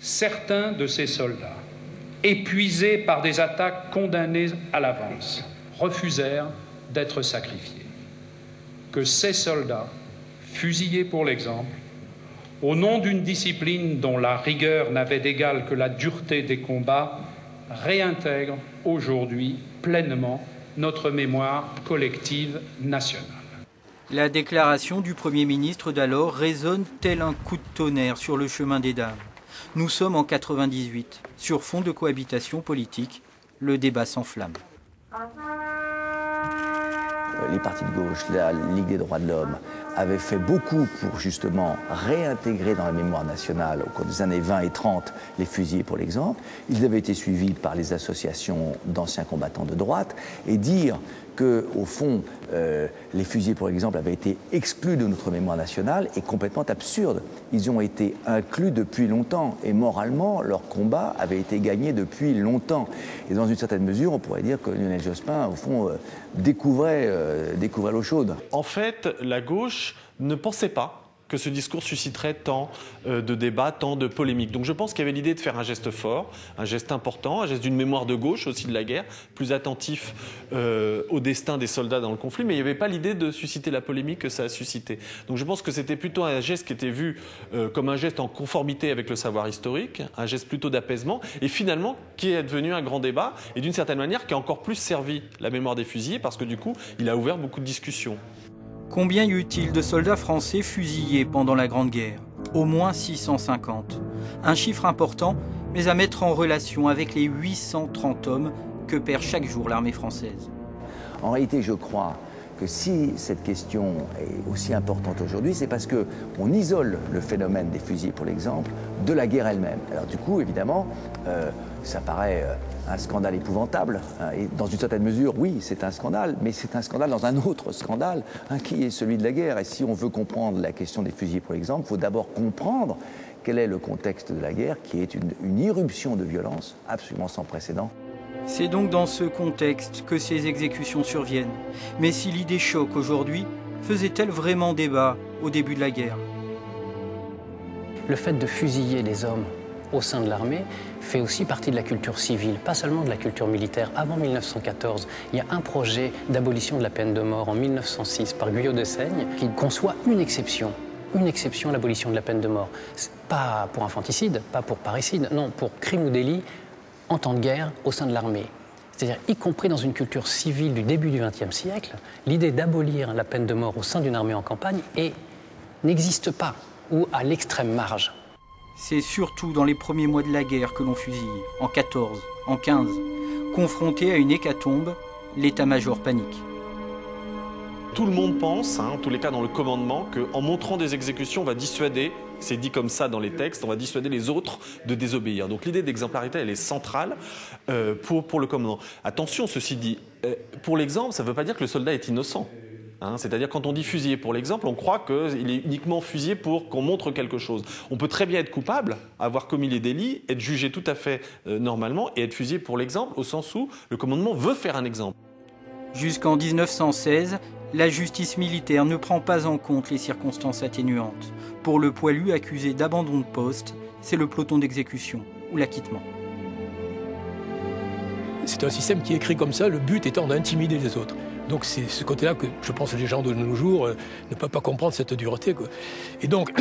Certains de ces soldats, épuisés par des attaques condamnées à l'avance, refusèrent d'être sacrifiés. Que ces soldats, fusillés pour l'exemple, au nom d'une discipline dont la rigueur n'avait d'égal que la dureté des combats, réintègrent aujourd'hui pleinement notre mémoire collective nationale. La déclaration du Premier ministre d'alors résonne tel un coup de tonnerre sur le chemin des dames. Nous sommes en 98. Sur fond de cohabitation politique, le débat s'enflamme. Les partis de gauche, la Ligue des droits de l'homme, avaient fait beaucoup pour justement réintégrer dans la mémoire nationale, au cours des années 20 et 30, les fusillés pour l'exemple. Ils avaient été suivis par les associations d'anciens combattants de droite. Et dire que, au fond, les fusillés pour l'exemple avaient été exclus de notre mémoire nationale est complètement absurde. Ils ont été inclus depuis longtemps et moralement, leur combat avait été gagné depuis longtemps. Et dans une certaine mesure, on pourrait dire que Lionel Jospin, au fond, découvrait l'eau chaude. En fait, la gauche ne pensait pas que ce discours susciterait tant de débats, tant de polémiques. Donc je pense qu'il y avait l'idée de faire un geste fort, un geste important, un geste d'une mémoire de gauche aussi de la guerre, plus attentif au destin des soldats dans le conflit, mais il n'y avait pas l'idée de susciter la polémique que ça a suscité. Donc je pense que c'était plutôt un geste qui était vu comme un geste en conformité avec le savoir historique, un geste plutôt d'apaisement, et finalement qui est devenu un grand débat, et d'une certaine manière qui a encore plus servi la mémoire des fusillés, parce que du coup, il a ouvert beaucoup de discussions. Combien y eut-il de soldats français fusillés pendant la Grande Guerre? Au moins 650. Un chiffre important, mais à mettre en relation avec les 830 hommes que perd chaque jour l'armée française. En réalité, je crois que si cette question est aussi importante aujourd'hui, c'est parce qu'on isole le phénomène des fusillés, pour l'exemple, de la guerre elle-même. Alors du coup, évidemment, ça paraît un scandale épouvantable. Et dans une certaine mesure, oui, c'est un scandale, mais c'est un scandale dans un autre scandale, qui est celui de la guerre. Et si on veut comprendre la question des fusillés, pour exemple, il faut d'abord comprendre quel est le contexte de la guerre, qui est une irruption de violence absolument sans précédent. C'est donc dans ce contexte que ces exécutions surviennent. Mais si l'idée choque aujourd'hui, faisait-elle vraiment débat au début de la guerre? Le fait de fusiller les hommes au sein de l'armée fait aussi partie de la culture civile, pas seulement de la culture militaire. Avant 1914, il y a un projet d'abolition de la peine de mort en 1906 par Guyot de Seigne qui conçoit une exception à l'abolition de la peine de mort. Pas pour infanticide, pas pour parricide, non, pour crime ou délit en temps de guerre au sein de l'armée. C'est-à-dire, y compris dans une culture civile du début du XXe siècle, l'idée d'abolir la peine de mort au sein d'une armée en campagne n'existe pas, ou à l'extrême marge. C'est surtout dans les premiers mois de la guerre que l'on fusille, en 14, en 15. Confronté à une hécatombe, l'état-major panique. Tout le monde pense, en tous les cas dans le commandement, qu'en montrant des exécutions, on va dissuader, c'est dit comme ça dans les textes, on va dissuader les autres de désobéir. Donc l'idée d'exemplarité, elle est centrale pour le commandement. Attention, ceci dit, pour l'exemple, ça ne veut pas dire que le soldat est innocent. C'est-à-dire quand on dit fusillé pour l'exemple, on croit qu'il est uniquement fusillé pour qu'on montre quelque chose. On peut très bien être coupable, avoir commis les délits, être jugé tout à fait normalement et être fusillé pour l'exemple, au sens où le commandement veut faire un exemple. Jusqu'en 1916, la justice militaire ne prend pas en compte les circonstances atténuantes. Pour le poilu accusé d'abandon de poste, c'est le peloton d'exécution ou l'acquittement. C'est un système qui est écrit comme ça, le but étant d'intimider les autres. Donc c'est ce côté-là que je pense que les gens de nos jours ne peuvent pas comprendre cette dureté, quoi. Et donc,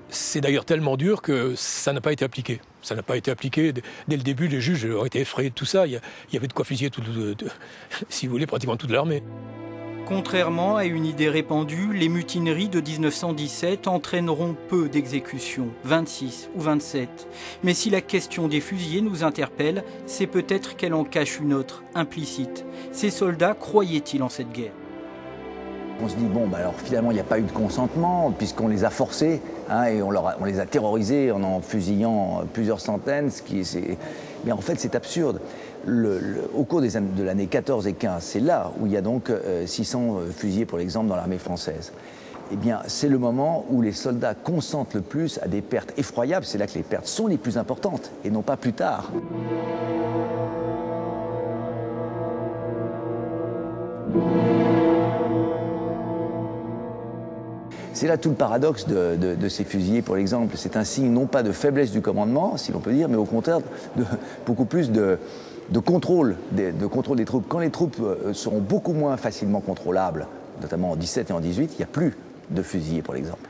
c'est d'ailleurs tellement dur que ça n'a pas été appliqué. Ça n'a pas été appliqué. Dès le début, les juges ont été effrayés de tout ça. Il y avait de quoi fusiller, si vous voulez, pratiquement toute l'armée. Contrairement à une idée répandue, les mutineries de 1917 entraîneront peu d'exécutions, 26 ou 27. Mais si la question des fusillés nous interpelle, c'est peut-être qu'elle en cache une autre, implicite. Ces soldats croyaient-ils en cette guerre? On se dit, bon, alors finalement, il n'y a pas eu de consentement, puisqu'on les a forcés, et on les a terrorisés en fusillant plusieurs centaines, mais en fait, c'est absurde. Au cours de l'année 14 et 15, c'est là où il y a donc 600 fusillés, pour l'exemple, dans l'armée française. Eh bien, c'est le moment où les soldats consentent le plus à des pertes effroyables. C'est là que les pertes sont les plus importantes, et non pas plus tard. C'est là tout le paradoxe de ces fusillés, pour l'exemple. C'est un signe non pas de faiblesse du commandement, si l'on peut dire, mais au contraire de beaucoup plus de contrôle des troupes. Quand les troupes seront beaucoup moins facilement contrôlables, notamment en 17 et en 18, il n'y a plus de fusillés, pour l'exemple.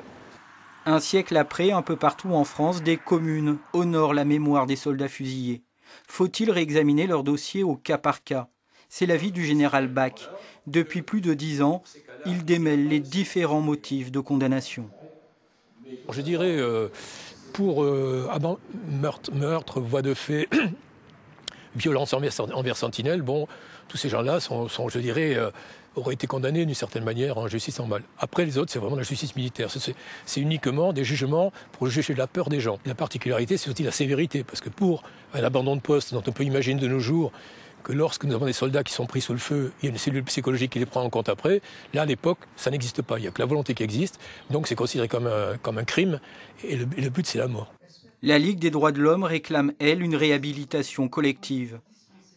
Un siècle après, un peu partout en France, des communes honorent la mémoire des soldats fusillés. Faut-il réexaminer leur dossier au cas par cas? C'est l'avis du général Bach. Depuis plus de 10 ans, il démêle les différents motifs de condamnation. Je dirais, pour meurtre, voie de fait, violence envers sentinelle, bon, tous ces gens-là je dirais, auraient été condamnés d'une certaine manière en justice normale. Après, les autres, c'est vraiment la justice militaire. C'est uniquement des jugements pour juger la peur des gens. La particularité, c'est aussi la sévérité, parce que pour un abandon de poste dont on peut imaginer de nos jours que lorsque nous avons des soldats qui sont pris sous le feu, il y a une cellule psychologique qui les prend en compte après, là, à l'époque, ça n'existe pas. Il n'y a que la volonté qui existe, donc c'est considéré comme un crime, et le but, c'est la mort. La Ligue des droits de l'homme réclame, elle, une réhabilitation collective.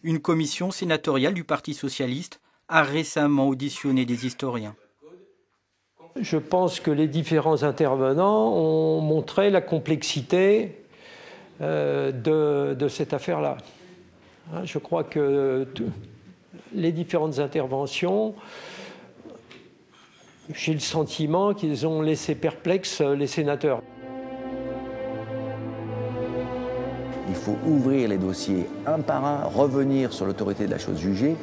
Une commission sénatoriale du Parti socialiste a récemment auditionné des historiens. Je pense que les différents intervenants ont montré la complexité de cette affaire-là. Je crois que les différentes interventions, j'ai le sentiment qu'ils ont laissé perplexes les sénateurs. Il faut ouvrir les dossiers un par un, revenir sur l'autorité de la chose jugée,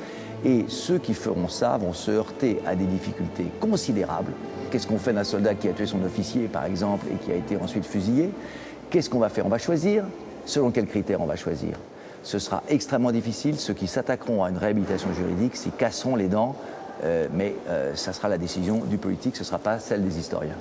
et ceux qui feront ça vont se heurter à des difficultés considérables. Qu'est-ce qu'on fait d'un soldat qui a tué son officier, par exemple, et qui a été ensuite fusillé? Qu'est-ce qu'on va faire? On va choisir. Selon quels critères on va choisir? Ce sera extrêmement difficile. Ceux qui s'attaqueront à une réhabilitation juridique s'y casseront les dents, mais ça sera la décision du politique, ce ne sera pas celle des historiens.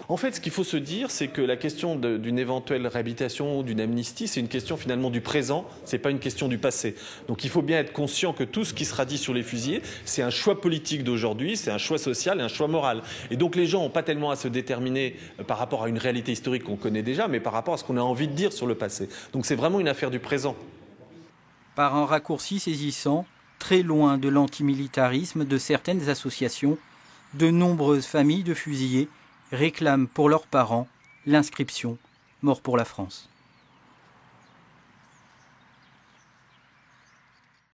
En fait, ce qu'il faut se dire, c'est que la question d'une éventuelle réhabilitation ou d'une amnistie, c'est une question finalement du présent, c'est pas une question du passé. Donc il faut bien être conscient que tout ce qui sera dit sur les fusillés, c'est un choix politique d'aujourd'hui, c'est un choix social et un choix moral. Et donc les gens n'ont pas tellement à se déterminer par rapport à une réalité historique qu'on connaît déjà, mais par rapport à ce qu'on a envie de dire sur le passé. Donc c'est vraiment une affaire du présent. Par un raccourci saisissant, très loin de l'antimilitarisme de certaines associations, de nombreuses familles de fusillés réclament pour leurs parents l'inscription « Mort pour la France ».